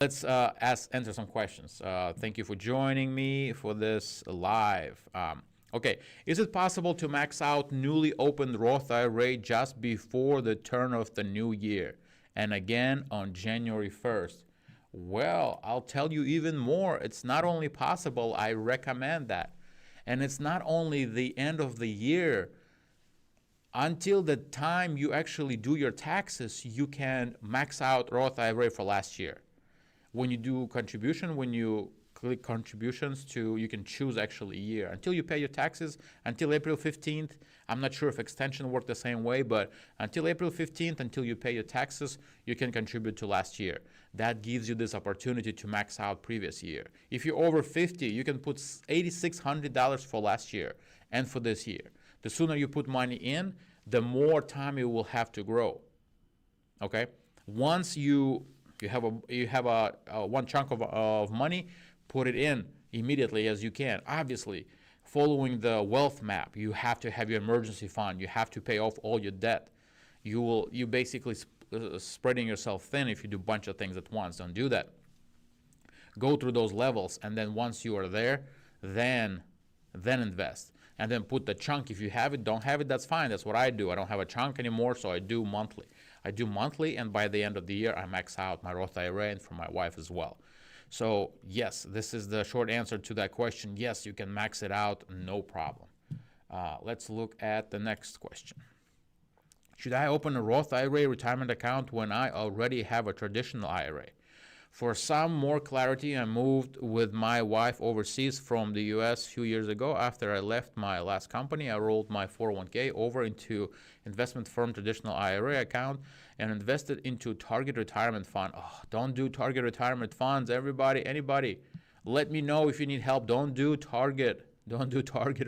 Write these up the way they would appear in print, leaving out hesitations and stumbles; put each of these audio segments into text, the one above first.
Let's answer some questions. Thank you for joining me for this live. Okay, is it possible to max out newly opened Roth IRA just before the turn of the new year and again on January 1st? Well, I'll tell you even more. It's not only possible, I recommend that. And it's not only the end of the year. Until the time you actually do your taxes, you can max out Roth IRA for last year. When you do contribution, when you click contributions to, you can choose actually a year. Until you pay your taxes, until April 15th, I'm not sure if extension worked the same way, but until April 15th, until you pay your taxes, you can contribute to last year. That gives you this opportunity to max out previous year. If you're over 50, you can put $8,600 for last year and for this year. The sooner you put money in, the more time you will have to grow. Okay? Once you have a one chunk of money, put it in immediately as you can. Obviously, following the wealth map, you have to have your emergency fund. You have to pay off all your debt. You basically spreading yourself thin if you do a bunch of things at once. Don't do that. Go through those levels, and then once you are there, then invest. And then put the chunk. If you have it, don't have it, that's fine. That's what I do. I don't have a chunk anymore, so I do monthly. And by the end of the year, I max out my Roth IRA and for my wife as well. So yes, this is the short answer to that question. Yes, you can max it out, no problem. Let's look at the next question. Should I open a Roth IRA retirement account when I already have a traditional IRA? For some more clarity, I moved with my wife overseas from the US a few years ago. After I left my last company, I rolled my 401k over into investment firm traditional IRA account and invested into target retirement fund. Oh, don't do target retirement funds, everybody, anybody. Let me know if you need help. Don't do target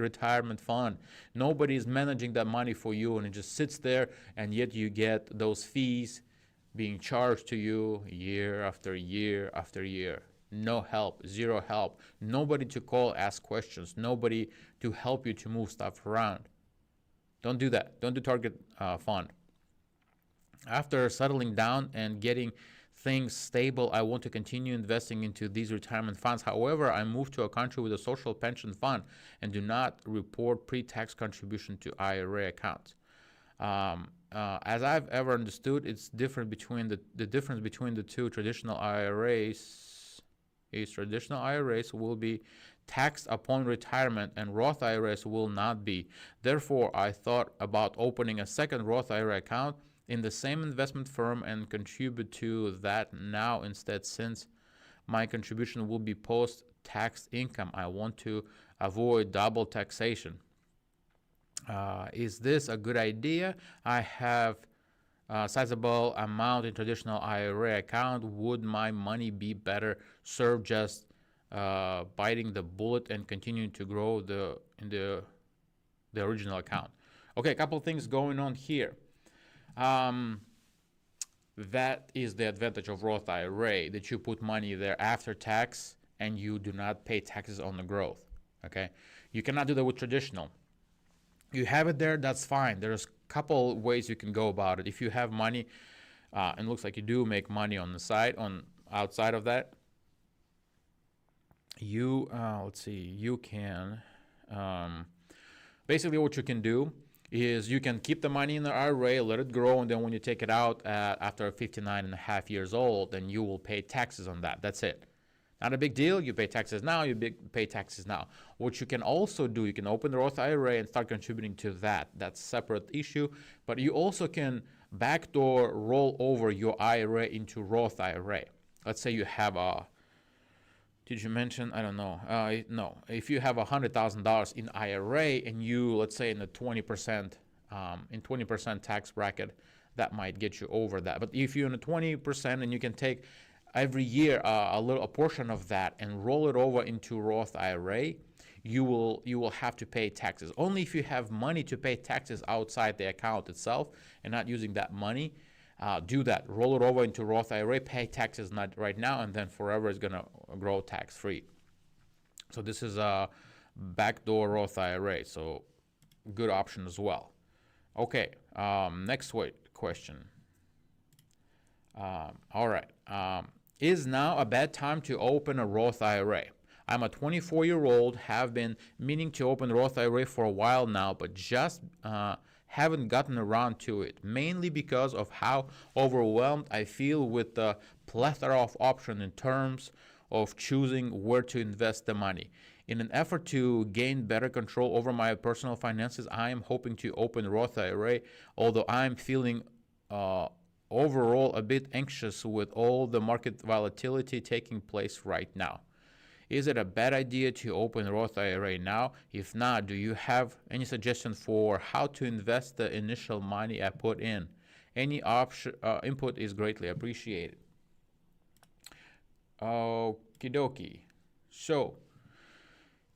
retirement fund. Nobody is managing that money for you, and it just sits there, and yet you get those fees being charged to you year after year after year. No help, zero help. Nobody to call, ask questions. Nobody to help you to move stuff around. Don't do that. Don't do target fund. After settling down and getting things stable, I want to continue investing into these retirement funds. However, I moved to a country with a social pension fund and do not report pre-tax contribution to IRA accounts. As I've ever understood, it's different between the difference between the two traditional IRAs is traditional IRAs will be taxed upon retirement and Roth IRAs will not be. Therefore, I thought about opening a second Roth IRA account in the same investment firm and contribute to that now instead, since my contribution will be post-tax income. I want to avoid double taxation. Is this a good idea? I have a sizable amount in traditional IRA account. Would my money be better served just biting the bullet and continuing to grow in the original account? Okay, a couple of things going on here. That is the advantage of Roth IRA, that you put money there after tax and you do not pay taxes on the growth. Okay, you cannot do that with traditional. You have it there, that's fine. There's a couple ways you can go about it. If you have money, and it looks like you do make money on the side, outside of that, you you can basically what you can do is you can keep the money in the IRA, let it grow, and then when you take it out after 59 and a half years old, then you will pay taxes on that. That's it. Not a big deal. You pay taxes now, pay taxes now. What you can also do, you can open the Roth IRA and start contributing to that. That's a separate issue. But you also can backdoor roll over your IRA into Roth IRA. Let's say you have a, did you mention, I don't know. No, if you have $100,000 in IRA and you, let's say in the 20% tax bracket, that might get you over that. But if you're in the 20% and you can take every year a portion of that and roll it over into Roth IRA, you will have to pay taxes. Only if you have money to pay taxes outside the account itself and not using that money, do that. Roll it over into Roth IRA, pay taxes not right now, and then forever is going to grow tax-free. So this is a backdoor Roth IRA, so good option as well. Okay, next question. All right. Is now a bad time to open a Roth IRA? I'm a 24-year-old, have been meaning to open a Roth IRA for a while now, but just haven't gotten around to it, mainly because of how overwhelmed I feel with the plethora of options in terms of choosing where to invest the money. In an effort to gain better control over my personal finances, I am hoping to open a Roth IRA, although I'm feeling overall a bit anxious with all the market volatility taking place right now. Is it a bad idea to open a Roth IRA now? If not, do you have any suggestion for how to invest the initial money I put in? Any input is greatly appreciated. Okie dokie. So,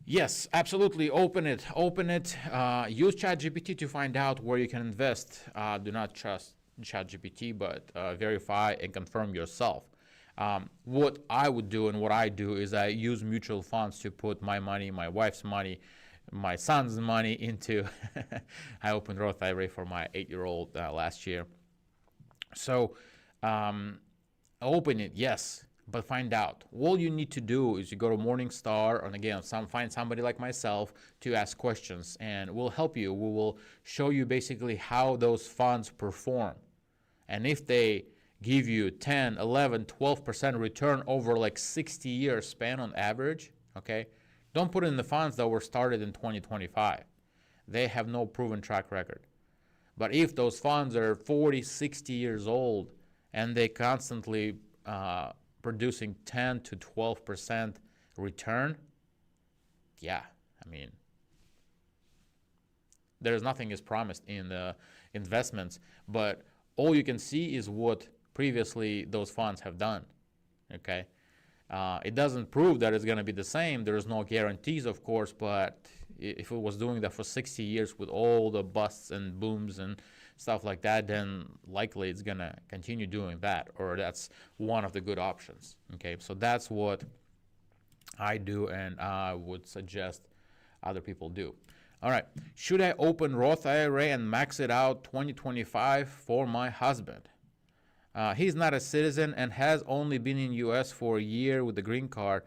yes, absolutely. Open it. Use ChatGPT to find out where you can invest. Do not trust ChatGPT, but verify and confirm yourself. What I would do and what I do is I use mutual funds to put my money, my wife's money, my son's money into. I opened Roth IRA for my 8-year-old last year. So open it, yes, but find out. All you need to do is you go to Morningstar, and again, find somebody like myself to ask questions, and we'll help you. We will show you basically how those funds perform. And if they give you 10, 11, 12% return over like 60 years span on average, okay, don't put in the funds that were started in 2025. They have no proven track record. But if those funds are 40, 60 years old and they constantly producing 10 to 12% return, yeah, I mean, there's nothing is promised in the investments, but all you can see is what previously those funds have done, okay? It doesn't prove that it's going to be the same. There's no guarantees, of course, but if it was doing that for 60 years with all the busts and booms and stuff like that, then likely it's going to continue doing that, or that's one of the good options, okay? So that's what I do, and I would suggest other people do. All right, should I open Roth IRA and max it out 2025 for my husband? He's not a citizen and has only been in U.S. for a year with a green card.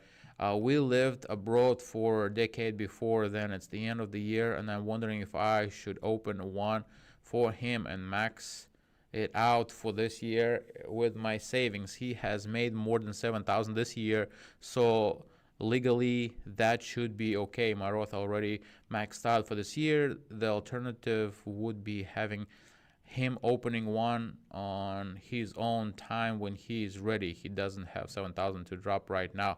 We lived abroad for a decade before then. It's the end of the year, and I'm wondering if I should open one for him and max it out for this year with my savings. He has made more than $7,000 this year, so legally that should be okay. My Roth already maxed out for this year. The alternative would be having him opening one on his own time when he is ready. He doesn't have $7,000 to drop right now.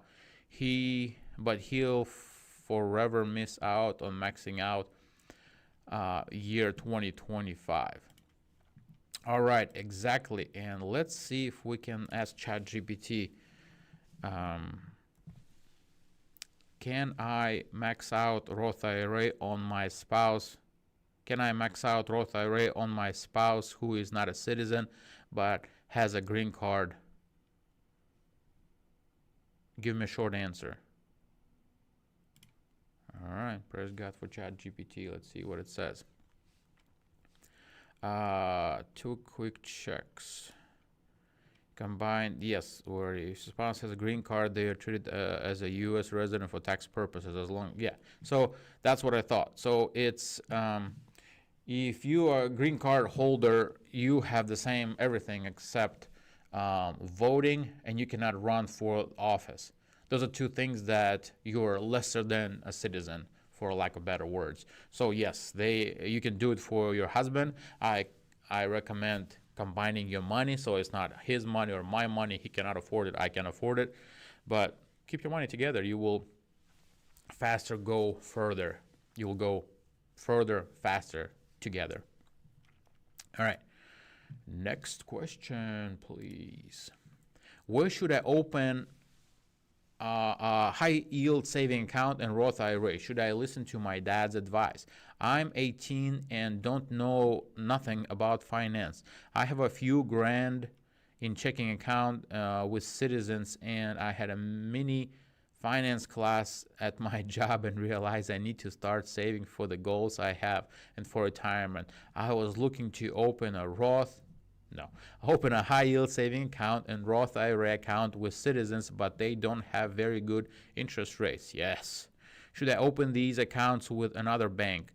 But he'll forever miss out on maxing out year 2025. All right, exactly. And let's see if we can ask ChatGPT. Can I max out Roth IRA on my spouse? Can I max out Roth IRA on my spouse who is not a citizen but has a green card? Give me a short answer. All right, praise God for ChatGPT. Let's see what it says. 2 quick checks. Combined, yes, or if spouse has a green card, they are treated as a U.S. resident for tax purposes as long, yeah. So that's what I thought. So it's, if you are a green card holder, you have the same everything except voting, and you cannot run for office. Those are two things that you're lesser than a citizen, for lack of better words. So yes, you can do it for your husband. I recommend combining your money, so it's not his money or my money. He cannot afford it, I can afford it. But keep your money together. You will faster go further. You will go further, faster together. All right. Next question, please. Where should I open a high yield saving account and Roth IRA? Should I listen to my dad's advice? I'm 18 and don't know nothing about finance. I have a few grand in checking account with Citizens, and I had a mini finance class at my job and realized I need to start saving for the goals I have and for retirement. I was looking to open a Roth No. Open a high-yield saving account and Roth IRA account with Citizens, but they don't have very good interest rates. Yes. Should I open these accounts with another bank?